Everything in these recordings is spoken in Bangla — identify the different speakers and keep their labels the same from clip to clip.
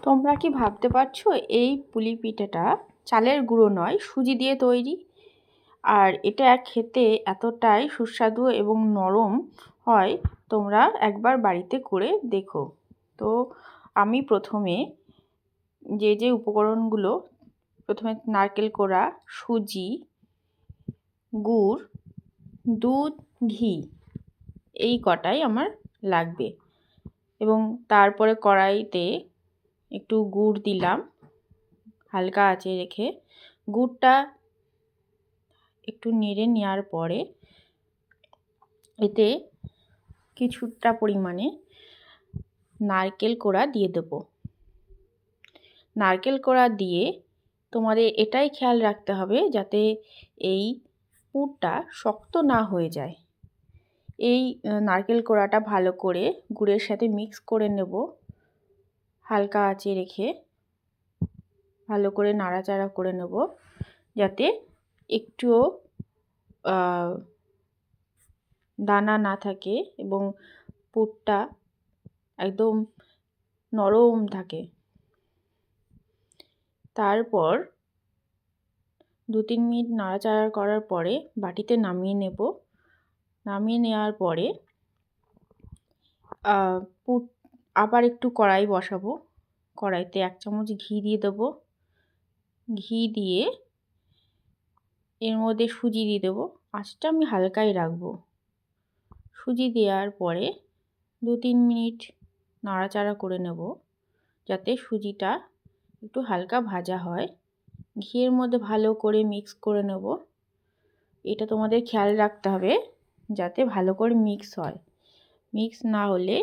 Speaker 1: তোমরা কি ভাবতে পারছো এই পুলি পিঠাটা চালের গুঁড়ো নয়, সুজি দিয়ে তৈরি। আর এটা খেতে এতটাই সুস্বাদু এবং নরম হয়, তোমরা একবার বাড়িতে করে দেখো। তো আমি প্রথমে যে উপকরণগুলো, প্রথমে নারকেল কোড়া, সুজি, গুড়, দুধ, ঘি, এই কটাই আমার লাগবে। এবং তারপরে কড়াইতে একটু গুড় দিলাম, হালকা আঁচে রেখে। গুড়টা একটু নেড়ে নেওয়ার পরে এতে কিছুটা পরিমাণে নারকেল কোড়া দিয়ে দেবো। নারকেল কোড়া দিয়ে তোমাদের এটাই খেয়াল রাখতে হবে যাতে এই পুরটা শক্ত না হয়ে যায়। এই নারকেল কোড়াটা ভালো করে গুড়ের সাথে মিক্স করে নেব, হালকা আঁচে রেখে ভালো করে নাড়াচাড়া করে নেব যাতে একটুও দানা না থাকে এবং পুরটা একদম নরম থাকে। তারপর 2-3 মিনিট নাড়াচাড়া করার পরে বাটিতে নামিয়ে নেব। নামিয়ে নেওয়ার পরে পুর আবার একটু কড়াই বসাবো। কড়াইতে 1 চামচ ঘি দিয়ে দেবো। ঘি দিয়ে এর মধ্যে সুজি দিয়ে দেবো। আঁচটা আমি হালকাই রাখবো। সুজি দেওয়ার পরে 2-3 মিনিট নাড়াচাড়া করে নেব যাতে সুজিটা একটু হালকা ভাজা হয়। ঘিয়ের মধ্যে ভালো করে মিক্স করে নেব। এটা তোমাদের খেয়াল রাখতে হবে যাতে ভালো করে মিক্স হয়। মিক্স না হলে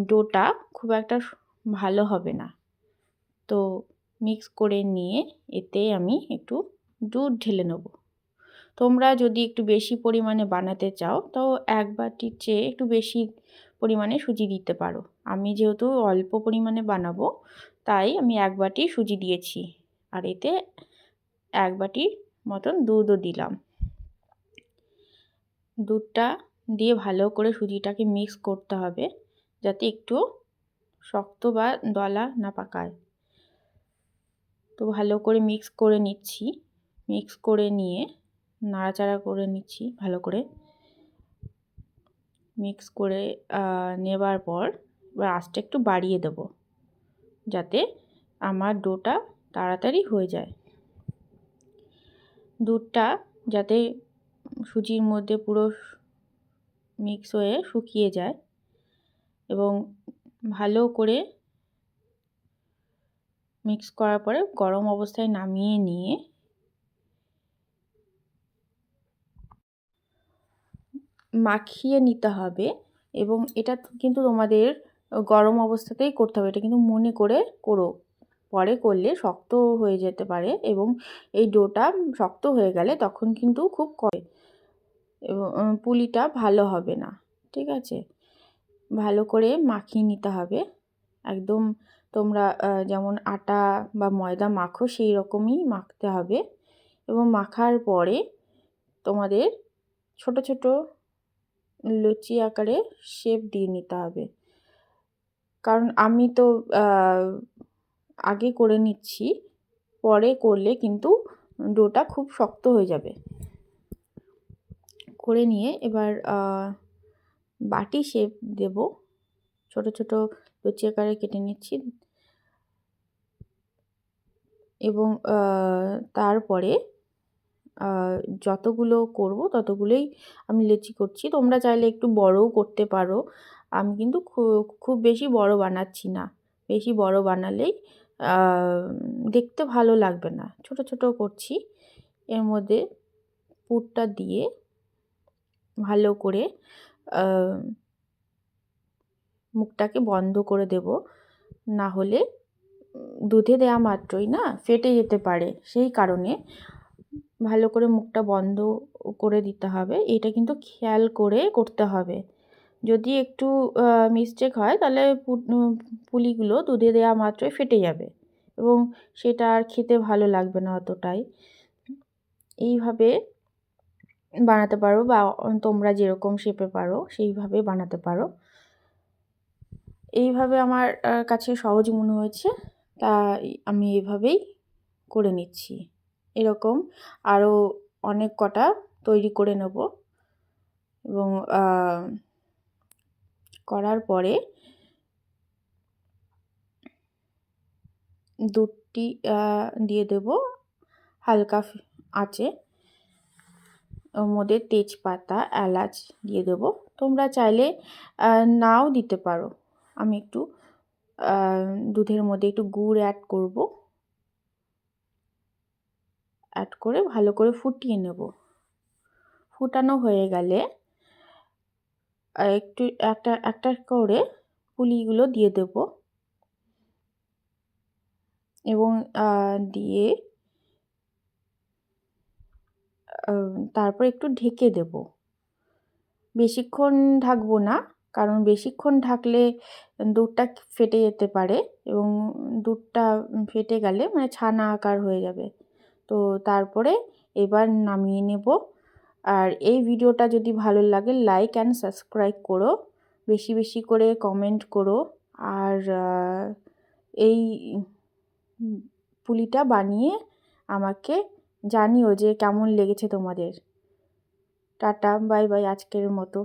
Speaker 1: ডোটা খুব একটা ভালো হবে না। তো মিক্স করে নিয়ে এতে আমি একটু দুধ ঢেলে নেব। তোমরা যদি একটু বেশি পরিমাণে বানাতে চাও তো 1 বাটির চেয়ে একটু বেশি পরিমাণে সুজি দিতে পারো। আমি যেহেতু অল্প পরিমাণে বানাবো তাই আমি 1 বাটি সুজি দিয়েছি। আর এতে 1 বাটির মতন দুধও দিলাম। দুধটা দিয়ে ভালো করে সুজিটাকে মিক্স করতে হবে যাতে একটু শক্ত বা দলা না পাকায়। তো ভালো করে মিক্স করে নিচ্ছি। মিক্স করে নিয়ে নাড়াচাড়া করে নিচ্ছি ভালো করে। মিক্স করে নেবার পর এবার আঁচটা একটু বাড়িয়ে দেব যাতে আমার ডোটা তাড়াতাড়ি হয়ে যায়। দুধটা যাতে সুজির মধ্যে পুরো মিক্স হয়ে শুকিয়ে যায় এবং ভালো করে মিক্স করার পরে গরম অবস্থায় নামিয়ে নিয়ে মাখিয়ে নিতে হবে। এবং এটা কিন্তু তোমাদের গরম অবস্থাতেই করতে হবে। এটা কিন্তু মনে করে করো, পরে করলে শক্ত হয়ে যেতে পারে এবং এই ডোটা শক্ত হয়ে গেলে তখন কিন্তু খুব এবং পুলিটা ভালো হবে না। ঠিক আছে, ভালো করে মাখিয়ে নিতে হবে একদম। তোমরা যেমন আটা বা ময়দা মাখো সেই রকমই মাখতে হবে। এবং মাখার পরে তোমাদের ছোট ছোট লুচি আকারে শেপ দিয়ে নিতে হবে। কারণ আমি তো আগে করে নিচ্ছি, পরে করলে কিন্তু ডোটা খুব শক্ত হয়ে যাবে। করে নিয়ে এবার বাটি শেপ দেব। ছোট ছোট লুচি আকারে কেটে নিচ্ছি এবং তারপরে যতগুলো করব ততগুলোই আমি লুচি করছি। তোমরা চাইলে একটু বড়ও করতে পারো। আমি কিন্তু খুব বেশি বড় বানাচ্ছি না। বেশি বড় বানালেই দেখতে ভালো লাগবে না। ছোট ছোট করছি। এর মধ্যে পুরটা দিয়ে ভালো করে মুখটাকে বন্ধ করে দেব, না হলে দুধে দেওয়া মাত্রই না ফেটে যেতে পারে। সেই কারণে ভালো করে মুখটা বন্ধ করে দিতে হবে। এটা কিন্তু খেয়াল করে করতে হবে। যদি একটু মিস্টেক হয় তাহলে পুলিগুলো দুধে দেওয়া মাত্রই ফেটে যাবে এবং সেটা আর খেতে ভালো লাগবে না অতটাই। এইভাবে বানাতে পারো বা তোমরা যেরকম শেপে পারো সেইভাবে বানাতে পারো। এইভাবে আমার কাছে সহজ মনে হয়েছে, তাই আমি এভাবেই করে নিচ্ছি। এরকম আরও অনেক কটা তৈরি করে নেব এবং করার পরে দুধটি দিয়ে দেব হালকা আঁচে। ওর মধ্যে তেজপাতা, এলাচ দিয়ে দেবো। তোমরা চাইলে নাও দিতে পারো। আমি একটু দুধের মধ্যে একটু গুড় অ্যাড করব। অ্যাড করে ভালো করে ফুটিয়ে নেব। ফুটানো হয়ে গেলে একটু একটা করে পুলিগুলো দিয়ে দেব এবং দিয়ে তারপর একটু ঢেকে দেব। বেশিক্ষণ ঢাকবো না, কারণ বেশিক্ষণ ঢাকলে দুধটা ফেটে যেতে পারে এবং দুধটা ফেটে গেলে মানে ছানা আকার হয়ে যাবে। তো তারপরে এবার নামিয়ে নেব। আর এই ভিডিওটা যদি ভালো লাগে লাইক অ্যান্ড সাবস্ক্রাইব করো, বেশি বেশি করে কমেন্ট করো। আর এই পুলিটা বানিয়ে আমাকে জানিও যে কেমন লেগেছে তোমাদের। টাটা, বাই বাই আজকের মতো।